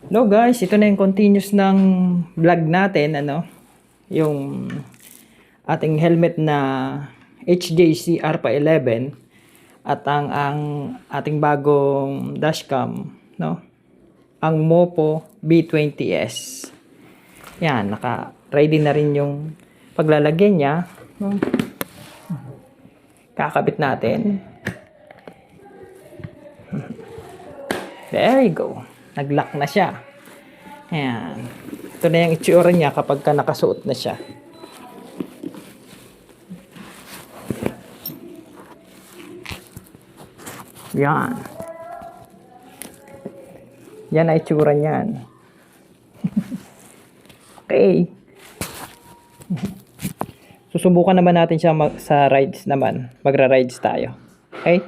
Hello guys, ito na yung continuous ng vlog natin, yung ating helmet na HJC ARPA 11 at ang ating bagong dashcam, no? Ang Mopo B20S. Yan, naka-ready na rin yung paglalagyan niya. Kakabit natin. There you go. Nag-lock na siya. Ayan. Ito na yung itsura niya kapag ka nakasuot na siya. Yan. Yan ang itsura niyan. Okay. Susubukan naman natin siya sa rides naman. Magra-rides tayo. Okay?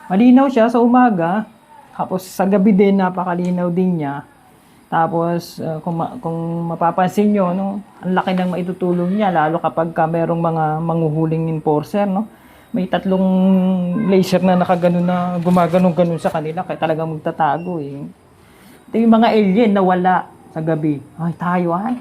Malinaw siya sa umaga, tapos sa gabi din napakalinaw din niya. Tapos kung mapapansin niyo, no, ang laki ng maitutulong niya lalo kapag merong mga manghuhuling enforcer, no. May tatlong laser na nakaganon na gumaganon-ganon sa kanila kaya talagang magtatago eh. Ito yung mga alien na wala sa gabi. Ay, tayo ay.